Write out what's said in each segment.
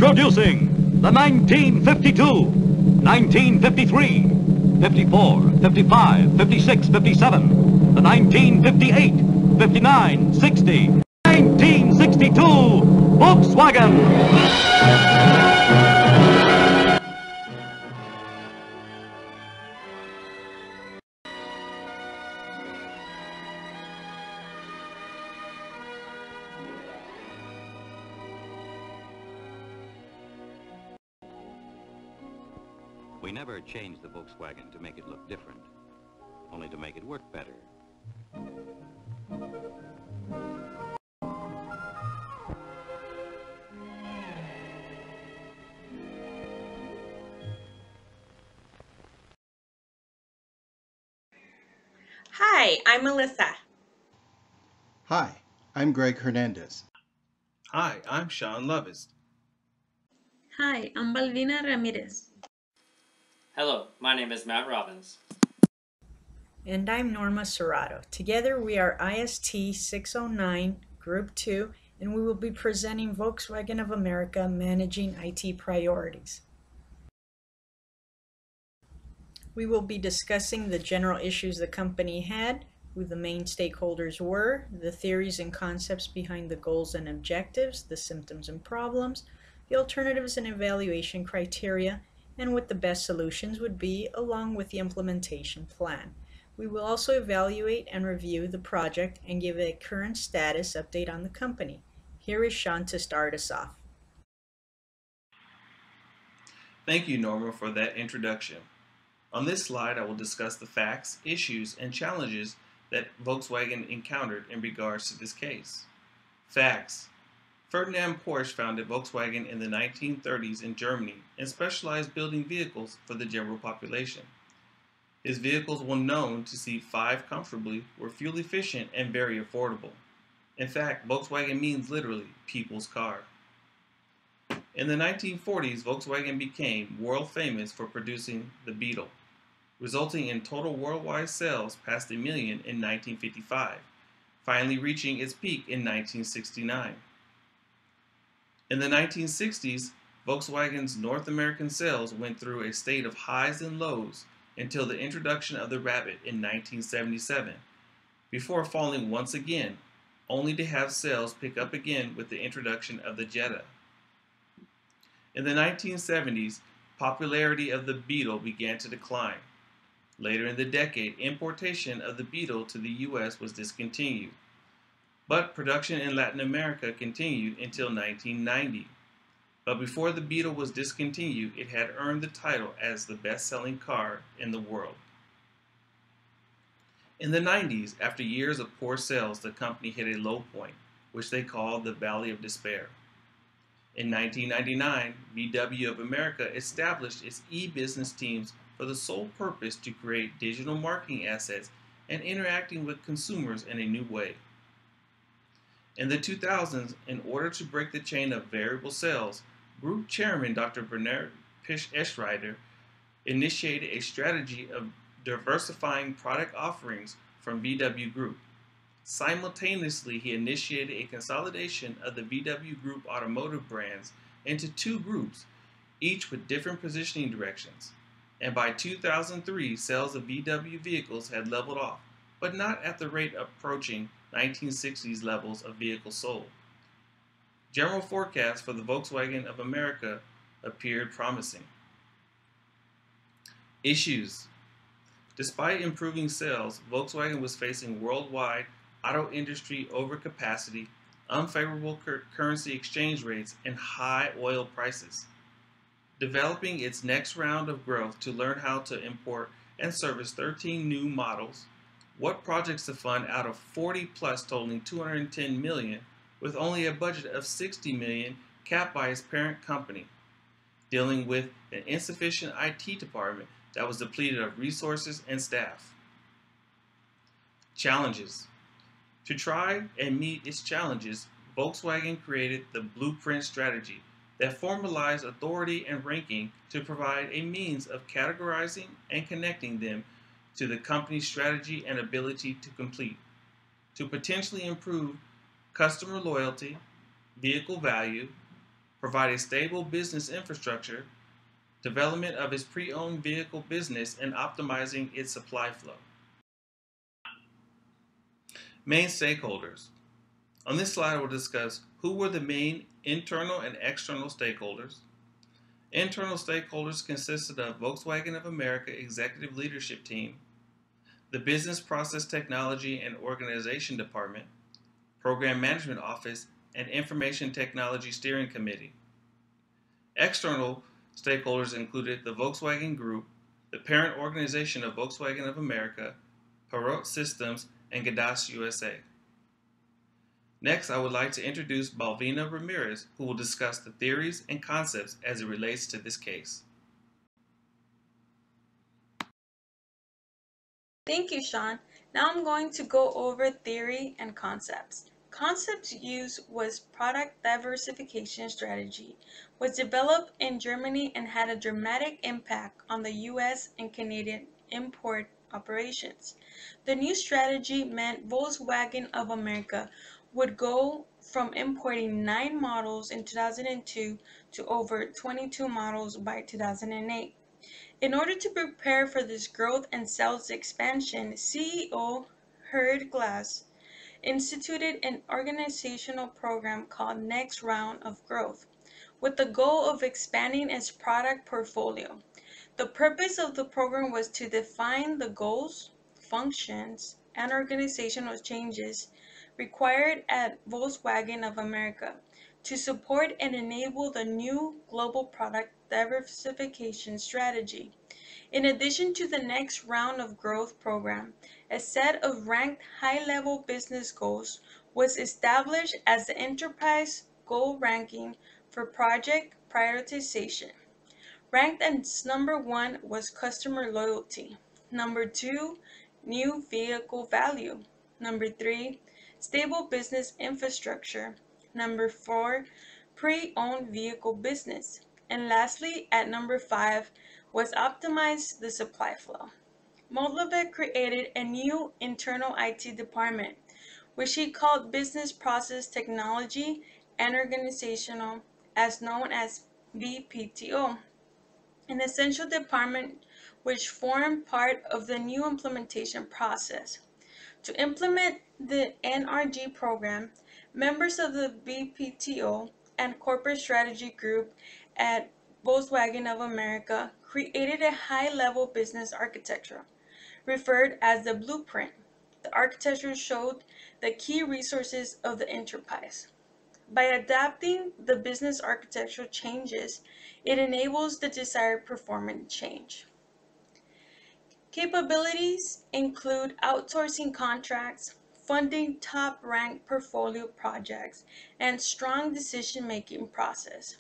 Introducing the 1952, 1953, 54, 55, 56, 57, the 1958, 59, 60, 1962 Volkswagen. We never changed the Volkswagen to make it look different, only to make it work better. Hi, I'm Melissa. Hi, I'm Greg Hernandez. Hi, I'm Sean Lovis. Hi, I'm Balvina Ramirez. Hello, my name is Matt Robbins. And I'm Norma Serrato. Together we are IST 609 Group 2, and we will be presenting Volkswagen of America Managing IT Priorities. We will be discussing the general issues the company had, who the main stakeholders were, the theories and concepts behind the goals and objectives, the symptoms and problems, the alternatives and evaluation criteria, and what the best solutions would be, along with the implementation plan. We will also evaluate and review the project and give a current status update on the company. Here is Sean to start us off. Thank you, Norma, for that introduction. On this slide, I will discuss the facts, issues, and challenges that Volkswagen encountered in regards to this case. Facts. Ferdinand Porsche founded Volkswagen in the 1930s in Germany and specialized building vehicles for the general population. His vehicles were known to seat 5 comfortably, were fuel efficient, and very affordable. In fact, Volkswagen means literally people's car. In the 1940s, Volkswagen became world famous for producing the Beetle, resulting in total worldwide sales past 1 million in 1955, finally reaching its peak in 1969. In the 1960s, Volkswagen's North American sales went through a state of highs and lows until the introduction of the Rabbit in 1977, before falling once again, only to have sales pick up again with the introduction of the Jetta. In the 1970s, popularity of the Beetle began to decline. Later in the decade, importation of the Beetle to the U.S. was discontinued, but production in Latin America continued until 1990. But before the Beetle was discontinued, it had earned the title as the best-selling car in the world. In the 90s, after years of poor sales, the company hit a low point, which they called the Valley of Despair. In 1999, VW of America established its e-business teams for the sole purpose to create digital marketing assets and interacting with consumers in a new way. In the 2000s, in order to break the chain of variable sales, Group Chairman Dr. Bernard Eschreiter initiated a strategy of diversifying product offerings from VW Group. Simultaneously, he initiated a consolidation of the VW Group automotive brands into 2 groups, each with different positioning directions. And by 2003, sales of VW vehicles had leveled off, but not at the rate approaching 1960s levels of vehicles sold. General forecasts for the Volkswagen of America appeared promising. Issues. Despite improving sales, Volkswagen was facing worldwide auto industry overcapacity, unfavorable currency exchange rates, and high oil prices. Developing its next round of growth to learn how to import and service 13 new models, what projects to fund out of 40 plus totaling 210 million, with only a budget of 60 million capped by its parent company, dealing with an insufficient IT department that was depleted of resources and staff. Challenges. To try and meet its challenges, Volkswagen created the Blueprint strategy that formalized authority and ranking to provide a means of categorizing and connecting them to the company's strategy and ability to complete, to potentially improve customer loyalty, vehicle value, provide a stable business infrastructure, development of its pre-owned vehicle business, and optimizing its supply flow. Main stakeholders. On this slide, we'll discuss who were the main internal and external stakeholders. Internal stakeholders consisted of Volkswagen of America Executive Leadership Team, the Business Process Technology and Organization Department, Program Management Office, and Information Technology Steering Committee. External stakeholders included the Volkswagen Group, the parent organization of Volkswagen of America, Perot Systems, and Gadas USA. Next, I would like to introduce Balvina Ramirez, who will discuss the theories and concepts as it relates to this case. Thank you, Sean. Now I'm going to go over theory and concepts. Concepts used was product diversification strategy, was developed in Germany and had a dramatic impact on the US and Canadian import operations. The new strategy meant Volkswagen of America would go from importing 9 models in 2002 to over 22 models by 2008. In order to prepare for this growth and sales expansion, CEO Herd Glass instituted an organizational program called Next Round of Growth, with the goal of expanding its product portfolio. The purpose of the program was to define the goals, functions, and organizational changes required at Volkswagen of America to support and enable the new global product diversification strategy. In addition to the Next Round of Growth program, a set of ranked high-level business goals was established as the enterprise goal ranking for project prioritization. Ranked as number 1 was customer loyalty, number 2, new vehicle value, number 3, stable business infrastructure, number 4, pre-owned vehicle business, and lastly, at number 5, was optimize the supply flow. Moldavec created a new internal IT department, which he called Business Process Technology and Organizational, as known as BPTO, an essential department which formed part of the new implementation process. To implement the NRG program, members of the BPTO and Corporate Strategy Group at Volkswagen of America created a high-level business architecture, referred as the blueprint. The architecture showed the key resources of the enterprise. By adapting the business architectural changes, it enables the desired performance change. Capabilities include outsourcing contracts, funding top-ranked portfolio projects, and strong decision-making process.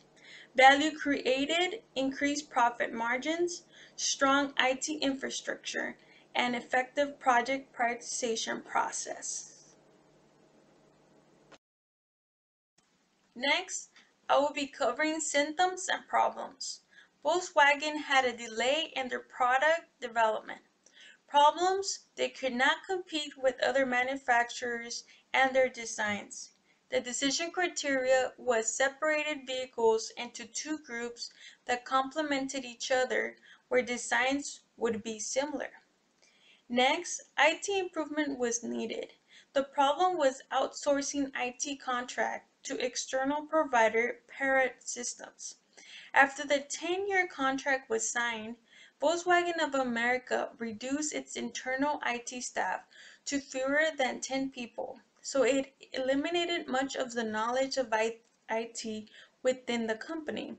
Value created, increased profit margins, strong IT infrastructure, and effective project prioritization process. Next, I will be covering symptoms and problems. Volkswagen had a delay in their product development. Problems: they could not compete with other manufacturers and their designs. The decision criteria was separated vehicles into 2 groups that complemented each other where designs would be similar. Next, IT improvement was needed. The problem was outsourcing IT contract to external provider Perot Systems. After the 10-year contract was signed, Volkswagen of America reduced its internal IT staff to fewer than 10 people, so it eliminated much of the knowledge of IT within the company.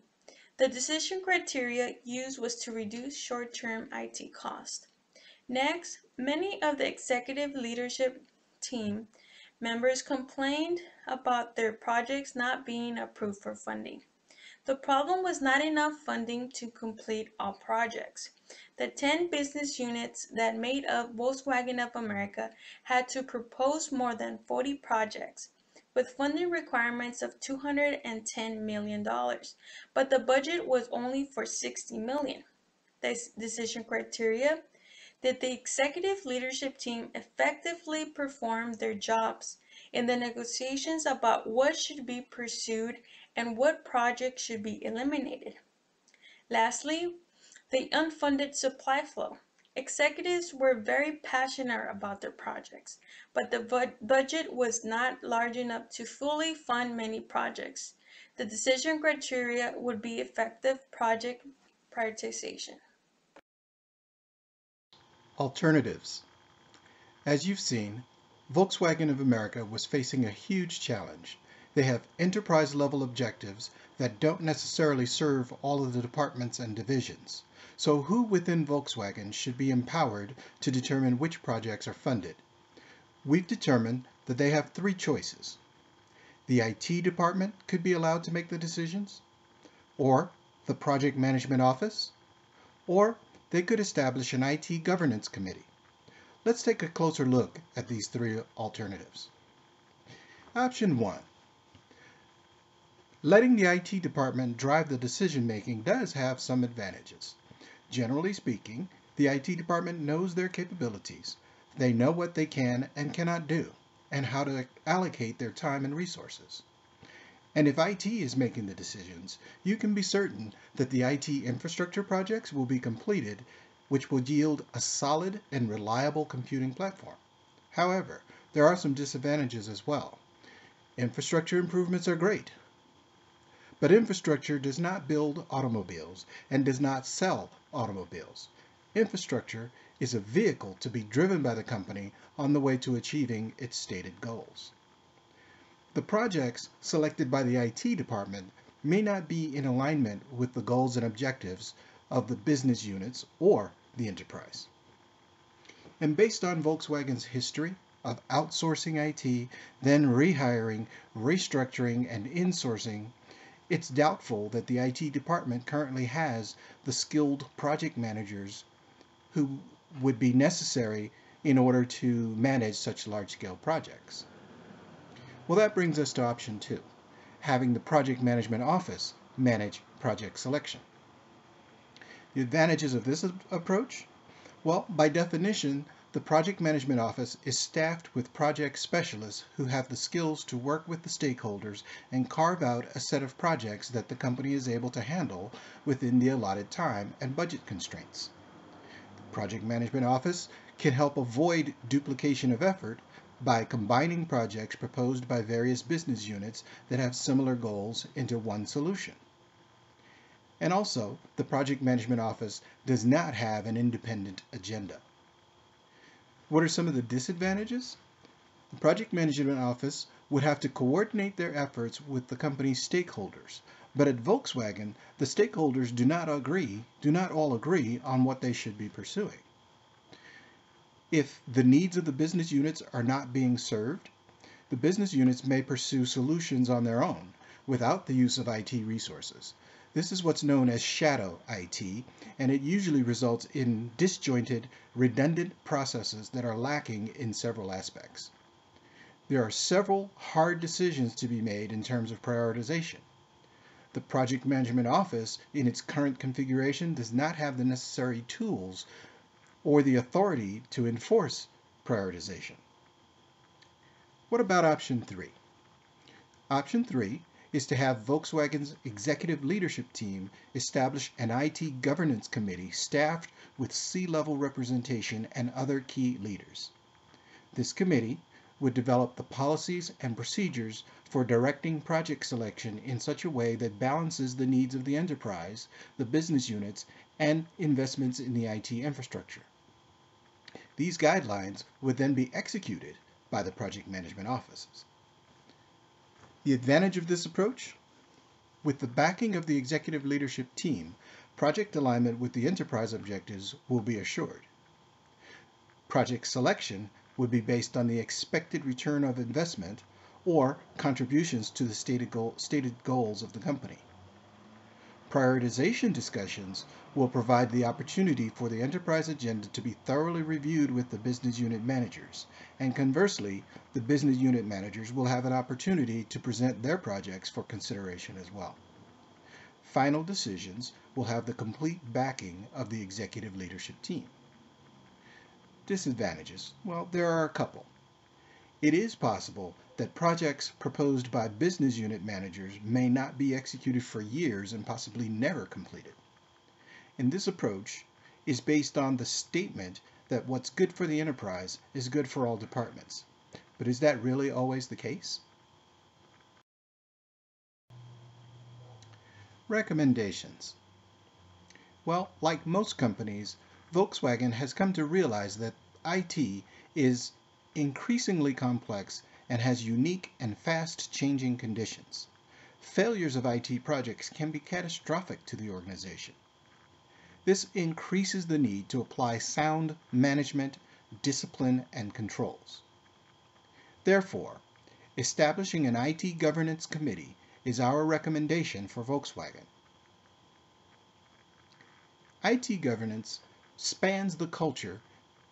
The decision criteria used was to reduce short-term IT cost. Next, many of the executive leadership team members complained about their projects not being approved for funding. The problem was not enough funding to complete all projects. The 10 business units that made up Volkswagen of America had to propose more than 40 projects, with funding requirements of $210 million, but the budget was only for $60 million. This decision criteria: did the executive leadership team effectively perform their jobs in the negotiations about what should be pursued and what projects should be eliminated. Lastly, the unfunded supply flow. Executives were very passionate about their projects, but the budget was not large enough to fully fund many projects. The decision criteria would be effective project prioritization. Alternatives. As you've seen, Volkswagen of America was facing a huge challenge. They have enterprise-level objectives that don't necessarily serve all of the departments and divisions. So who within Volkswagen should be empowered to determine which projects are funded? We've determined that they have three choices. The IT department could be allowed to make the decisions, or the project management office, or they could establish an IT governance committee. Let's take a closer look at these three alternatives. Option 1. Letting the IT department drive the decision-making does have some advantages. Generally speaking, the IT department knows their capabilities. They know what they can and cannot do, and how to allocate their time and resources. And if IT is making the decisions, you can be certain that the IT infrastructure projects will be completed, which will yield a solid and reliable computing platform. However, there are some disadvantages as well. Infrastructure improvements are great, but infrastructure does not build automobiles and does not sell automobiles. Infrastructure is a vehicle to be driven by the company on the way to achieving its stated goals. The projects selected by the IT department may not be in alignment with the goals and objectives of the business units or the enterprise. And based on Volkswagen's history of outsourcing IT, then rehiring, restructuring, and insourcing, it's doubtful that the IT department currently has the skilled project managers who would be necessary in order to manage such large-scale projects. Well, that brings us to option 2, having the project management office manage project selection. The advantages of this approach? Well, by definition, the project management office is staffed with project specialists who have the skills to work with the stakeholders and carve out a set of projects that the company is able to handle within the allotted time and budget constraints. The project management office can help avoid duplication of effort by combining projects proposed by various business units that have similar goals into one solution. And also, the project management office does not have an independent agenda. What are some of the disadvantages? The project management office would have to coordinate their efforts with the company's stakeholders. But at Volkswagen, the stakeholders do not all agree on what they should be pursuing. If the needs of the business units are not being served, the business units may pursue solutions on their own without the use of IT resources. This is what's known as shadow IT, and it usually results in disjointed, redundant processes that are lacking in several aspects. There are several hard decisions to be made in terms of prioritization. The project management office, in its current configuration, does not have the necessary tools or the authority to enforce prioritization. What about option 3? Option 3 is to have Volkswagen's executive leadership team establish an IT governance committee staffed with C-level representation and other key leaders. This committee would develop the policies and procedures for directing project selection in such a way that balances the needs of the enterprise, the business units, and investments in the IT infrastructure. These guidelines would then be executed by the project management offices. The advantage of this approach? With the backing of the executive leadership team, project alignment with the enterprise objectives will be assured. Project selection would be based on the expected return of investment or contributions to the stated goals of the company. Prioritization discussions will provide the opportunity for the enterprise agenda to be thoroughly reviewed with the business unit managers, and conversely, the business unit managers will have an opportunity to present their projects for consideration as well. Final decisions will have the complete backing of the executive leadership team. Disadvantages? Well, there are a couple. It is possible that projects proposed by business unit managers may not be executed for years and possibly never completed. And this approach is based on the statement that what's good for the enterprise is good for all departments. But is that really always the case? Recommendations. Well, like most companies, Volkswagen has come to realize that IT is increasingly complex and has unique and fast-changing conditions. Failures of IT projects can be catastrophic to the organization. This increases the need to apply sound management, discipline, and controls. Therefore, establishing an IT governance committee is our recommendation for Volkswagen. IT governance spans the culture,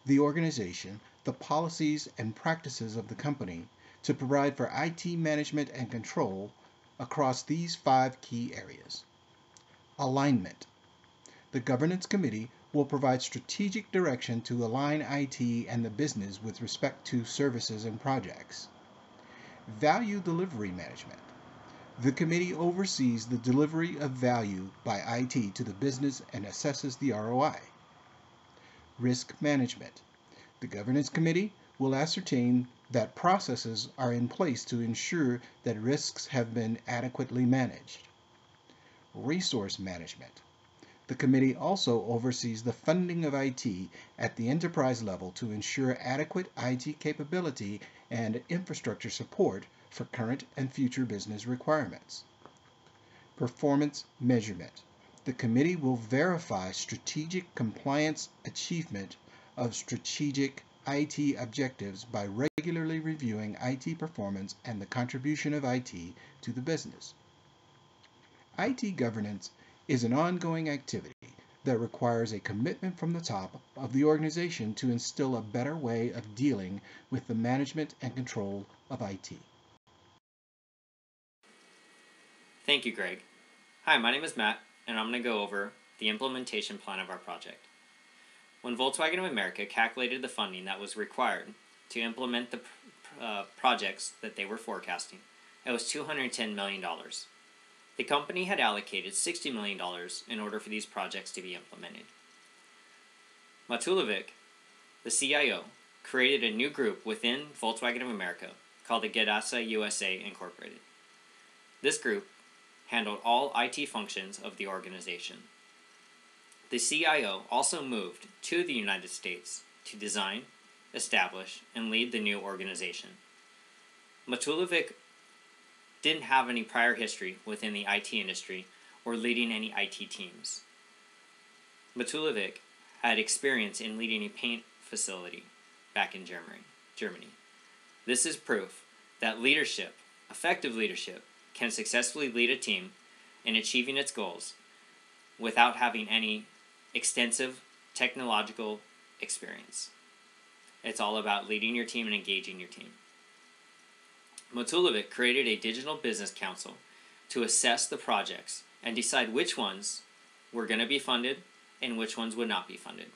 the organization, the policies and practices of the company to provide for IT management and control across these 5 key areas. Alignment. The governance committee will provide strategic direction to align IT and the business with respect to services and projects. Value delivery management. The committee oversees the delivery of value by IT to the business and assesses the ROI. Risk management. The governance committee will ascertain that processes are in place to ensure that risks have been adequately managed. Resource management. The committee also oversees the funding of IT at the enterprise level to ensure adequate IT capability and infrastructure support for current and future business requirements. Performance measurement. The committee will verify strategic compliance achievement of strategic IT objectives by regularly reviewing IT performance and the contribution of IT to the business. IT governance is an ongoing activity that requires a commitment from the top of the organization to instill a better way of dealing with the management and control of IT. Thank you, Greg. Hi, my name is Matt, and I'm going to go over the implementation plan of our project. When Volkswagen of America calculated the funding that was required to implement the projects that they were forecasting, it was $210 million. The company had allocated $60 million in order for these projects to be implemented. Matulovic, the CIO, created a new group within Volkswagen of America called the Gedasa USA Incorporated. This group handled all IT functions of the organization. The CIO also moved to the United States to design, establish, and lead the new organization. Matulovic didn't have any prior history within the IT industry or leading any IT teams. Matulovic had experience in leading a paint facility back in Germany. This is proof that leadership, effective leadership, can successfully lead a team in achieving its goals without having any extensive technological experience. It's all about leading your team and engaging your team. Matulovic created a digital business council to assess the projects and decide which ones were going to be funded and which ones would not be funded.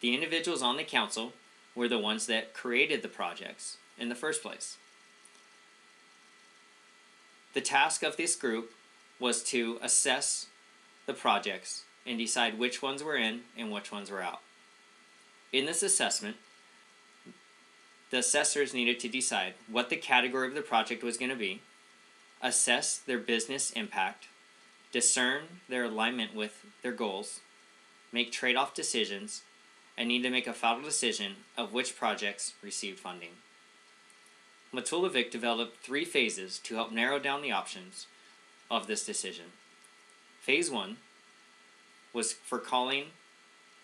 The individuals on the council were the ones that created the projects in the first place. The task of this group was to assess the projects and decide which ones were in and which ones were out. In this assessment, the assessors needed to decide what the category of the project was going to be, assess their business impact, discern their alignment with their goals, make trade-off decisions, and need to make a final decision of which projects received funding. Matulovic developed 3 phases to help narrow down the options of this decision. Phase 1 was for calling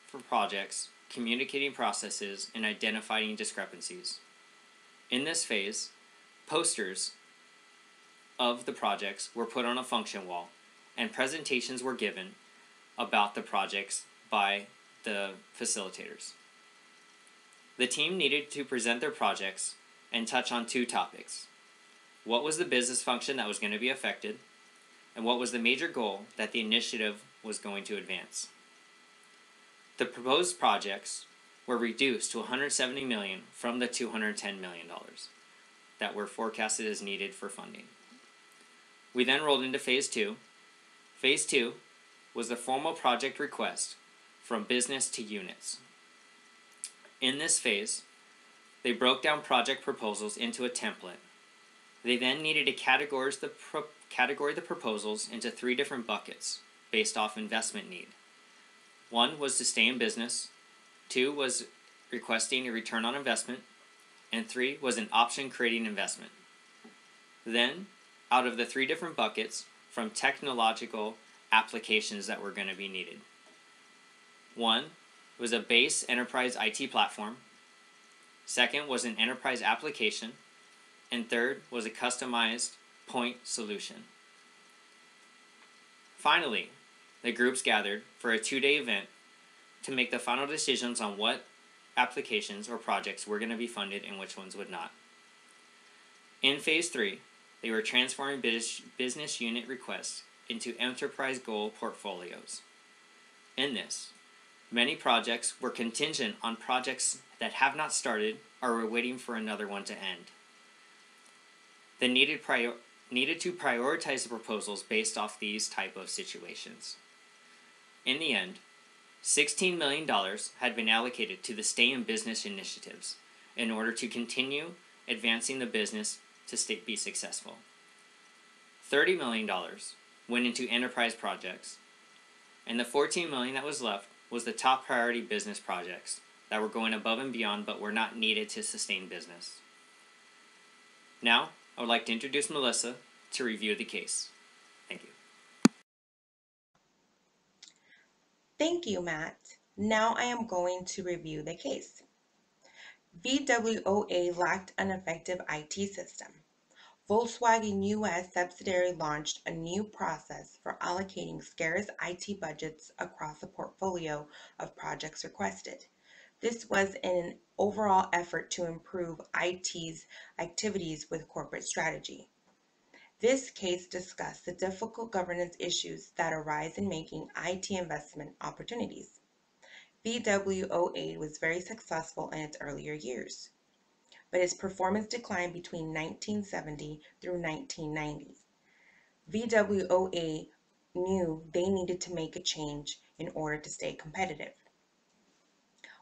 for projects, communicating processes, and identifying discrepancies. In this phase, posters of the projects were put on a function wall, and presentations were given about the projects by the facilitators. The team needed to present their projects and touch on 2 topics. What was the business function that was going to be affected, and what was the major goal that the initiative was going to advance. The proposed projects were reduced to $170 million from the $210 million. that were forecasted as needed for funding. We then rolled into Phase 2. Phase 2 was the formal project request from business to units. In this phase, they broke down project proposals into a template. They then needed to categorize the proposals into 3 different buckets based off investment need. 1 was to stay in business, 2 was requesting a return on investment, and 3 was an option creating investment. Then, out of the 3 different buckets, from technological applications that were going to be needed. 1 was a base enterprise IT platform, 2nd was an enterprise application, and 3rd was a customized point solution. Finally, the groups gathered for a 2-day event to make the final decisions on what applications or projects were going to be funded and which ones would not. In Phase 3, they were transforming business unit requests into enterprise goal portfolios. In this, many projects were contingent on projects that have not started or were waiting for another one to end. They needed to prioritize the proposals based off these type of situations. In the end, $16 million had been allocated to the Stay in Business initiatives in order to continue advancing the business to be successful. $30 million went into enterprise projects, and the $14 million that was left was the top priority business projects that were going above and beyond but were not needed to sustain business. Now, I would like to introduce Melissa to review the case. Thank you. Thank you, Matt. Now I am going to review the case. VWOA lacked an effective IT system. Volkswagen US subsidiary launched a new process for allocating scarce IT budgets across a portfolio of projects requested. This was in an overall effort to improve IT's activities with corporate strategy. This case discussed the difficult governance issues that arise in making IT investment opportunities. VWOA was very successful in its earlier years, but its performance declined between 1970 through 1990. VWOA knew they needed to make a change in order to stay competitive.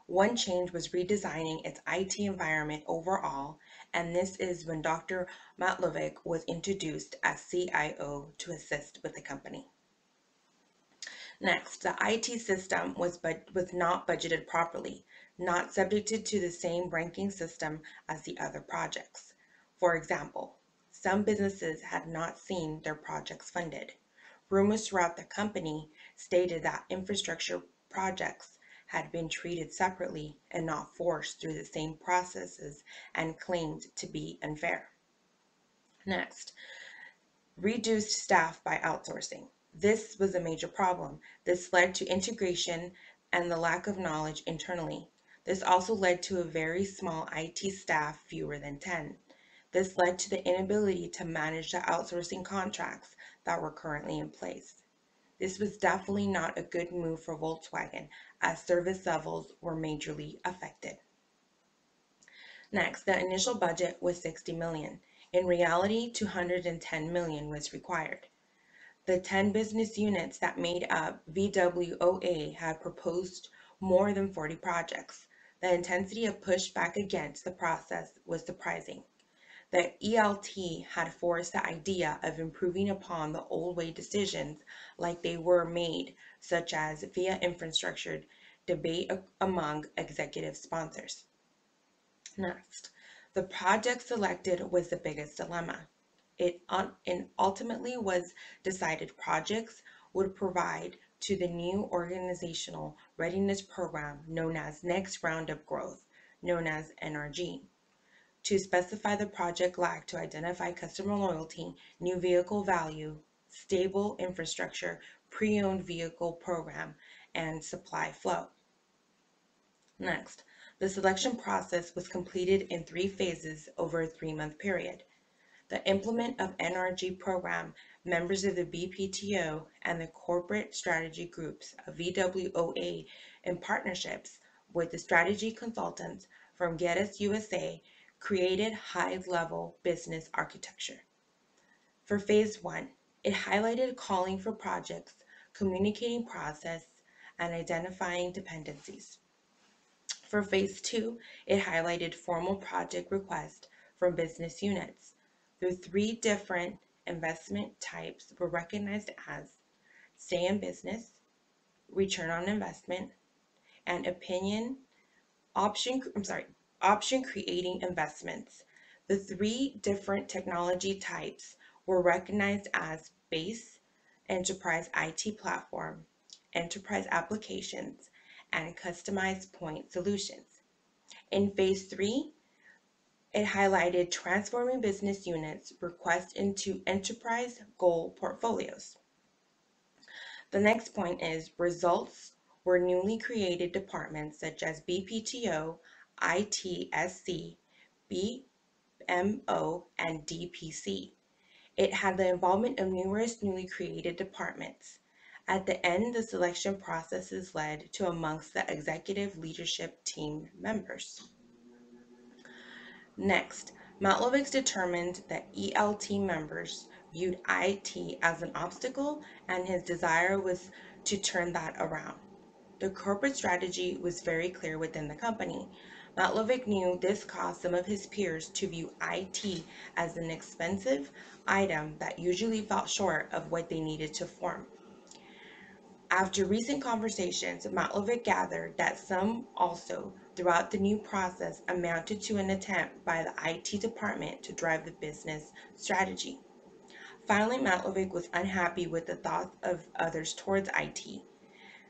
One change was redesigning its IT environment overall, and this is when Dr. Matlovic was introduced as CIO to assist with the company. Next, the IT system was not budgeted properly, not subjected to the same ranking system as the other projects. For example, some businesses had not seen their projects funded. Rumors throughout the company stated that infrastructure projects had been treated separately and not forced through the same processes and claimed to be unfair. Next, reduced staff by outsourcing. This was a major problem. This led to integration and the lack of knowledge internally. This also led to a very small IT staff, fewer than 10. This led to the inability to manage the outsourcing contracts that were currently in place. This was definitely not a good move for Volkswagen, as service levels were majorly affected. Next, the initial budget was $60 million. In reality, $210 million was required. The 10 business units that made up VWOA had proposed more than 40 projects. The intensity of pushback against the process was surprising. The ELT had forced the idea of improving upon the old way decisions like they were made, such as via infrastructure debate among executive sponsors. Next, the project selected was the biggest dilemma. It ultimately was decided projects would provide to the new organizational readiness program known as Next Round of Growth, known as NRG. To specify the project lacked to identify customer loyalty, new vehicle value, stable infrastructure, pre-owned vehicle program, and supply flow. Next, the selection process was completed in 3 phases over a 3-month period. The implement of NRG program, members of the BPTO, and the corporate strategy groups of VWOA in partnerships with the strategy consultants from Geddes USA created high-level business architecture. For phase 1, it highlighted calling for projects, communicating process, and identifying dependencies. For phase 2, it highlighted formal project requests from business units. The 3 different investment types were recognized as stay in business, return on investment, and option creating investments. The 3 different technology types were recognized as base, enterprise IT platform, enterprise applications, and customized point solutions. In phase 3, it highlighted transforming business units requests into enterprise goal portfolios. The next point is results were newly created departments such as BPTO, ITSC, BMO, and DPC. It had the involvement of numerous newly created departments. At the end, the selection processes led to amongst the executive leadership team members. Next, Matlovics determined that ELT members viewed IT as an obstacle and his desire was to turn that around. The corporate strategy was very clear within the company. Matlovic knew this caused some of his peers to view IT as an expensive item that usually fell short of what they needed to form. After recent conversations, Matlovic gathered that some also, throughout the new process, amounted to an attempt by the IT department to drive the business strategy. Finally, Matlovic was unhappy with the thoughts of others towards IT.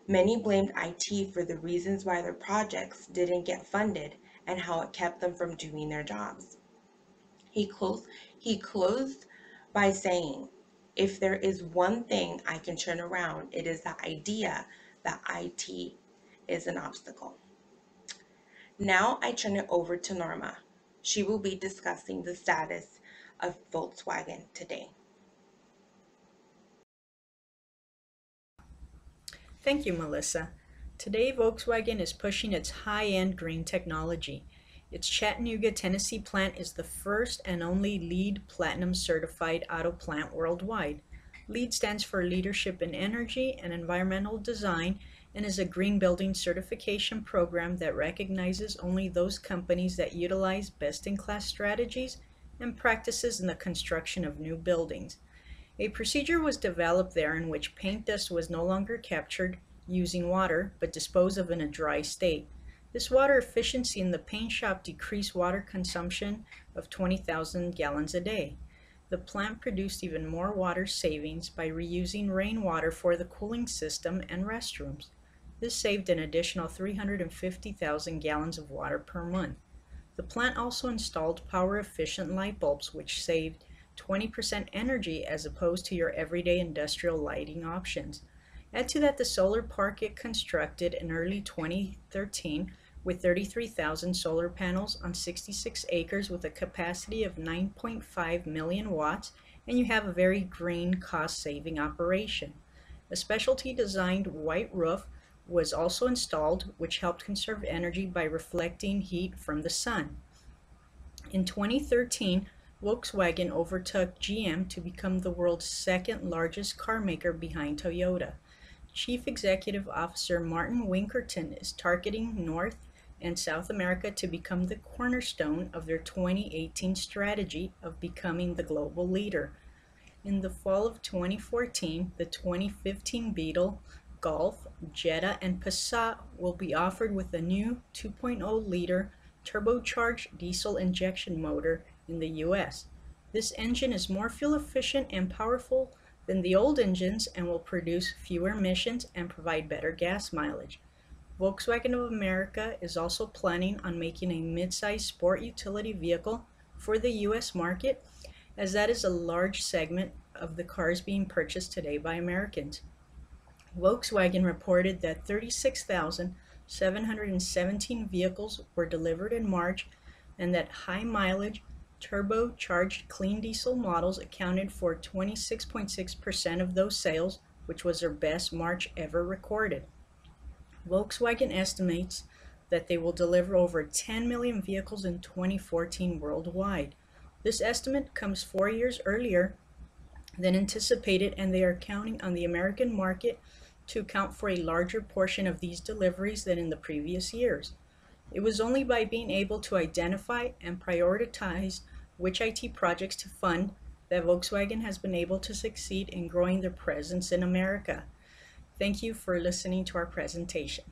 Many blamed IT for the reasons why their projects didn't get funded and how it kept them from doing their jobs. He closed by saying, if there is one thing I can turn around, it is the idea that IT is an obstacle. Now I turn it over to Norma. She will be discussing the status of Volkswagen today. Thank you, Melissa. Today, Volkswagen is pushing its high-end green technology. Its Chattanooga, Tennessee plant is the first and only LEED Platinum certified auto plant worldwide. LEED stands for Leadership in Energy and Environmental Design and is a green building certification program that recognizes only those companies that utilize best-in-class strategies and practices in the construction of new buildings. A procedure was developed there in which paint dust was no longer captured using water but disposed of in a dry state. This water efficiency in the paint shop decreased water consumption of 20,000 gallons a day. The plant produced even more water savings by reusing rainwater for the cooling system and restrooms. This saved an additional 350,000 gallons of water per month. The plant also installed power-efficient light bulbs, which saved 20% energy as opposed to your everyday industrial lighting options. Add to that the solar park it constructed in early 2013 with 33,000 solar panels on 66 acres with a capacity of 9.5 million watts, and you have a very green, cost-saving operation. A specialty designed white roof was also installed, which helped conserve energy by reflecting heat from the sun. In 2013, Volkswagen overtook GM to become the world's second largest car maker behind Toyota. Chief Executive Officer Martin Winkerton is targeting North and South America to become the cornerstone of their 2018 strategy of becoming the global leader. In the fall of 2014, the 2015 Beetle, Golf, Jetta, and Passat will be offered with a new 2.0-liter turbocharged diesel injection motor in the US. This engine is more fuel efficient and powerful than the old engines and will produce fewer emissions and provide better gas mileage. Volkswagen of America is also planning on making a mid-size sport utility vehicle for the US market, as that is a large segment of the cars being purchased today by Americans. Volkswagen reported that 36,717 vehicles were delivered in March and that high mileage turbocharged clean diesel models accounted for 26.6% of those sales, which was their best March ever recorded. Volkswagen estimates that they will deliver over 10 million vehicles in 2014 worldwide. This estimate comes 4 years earlier than anticipated, and they are counting on the American market to account for a larger portion of these deliveries than in the previous years. It was only by being able to identify and prioritize which IT projects to fund that Volkswagen has been able to succeed in growing their presence in America. Thank you for listening to our presentation.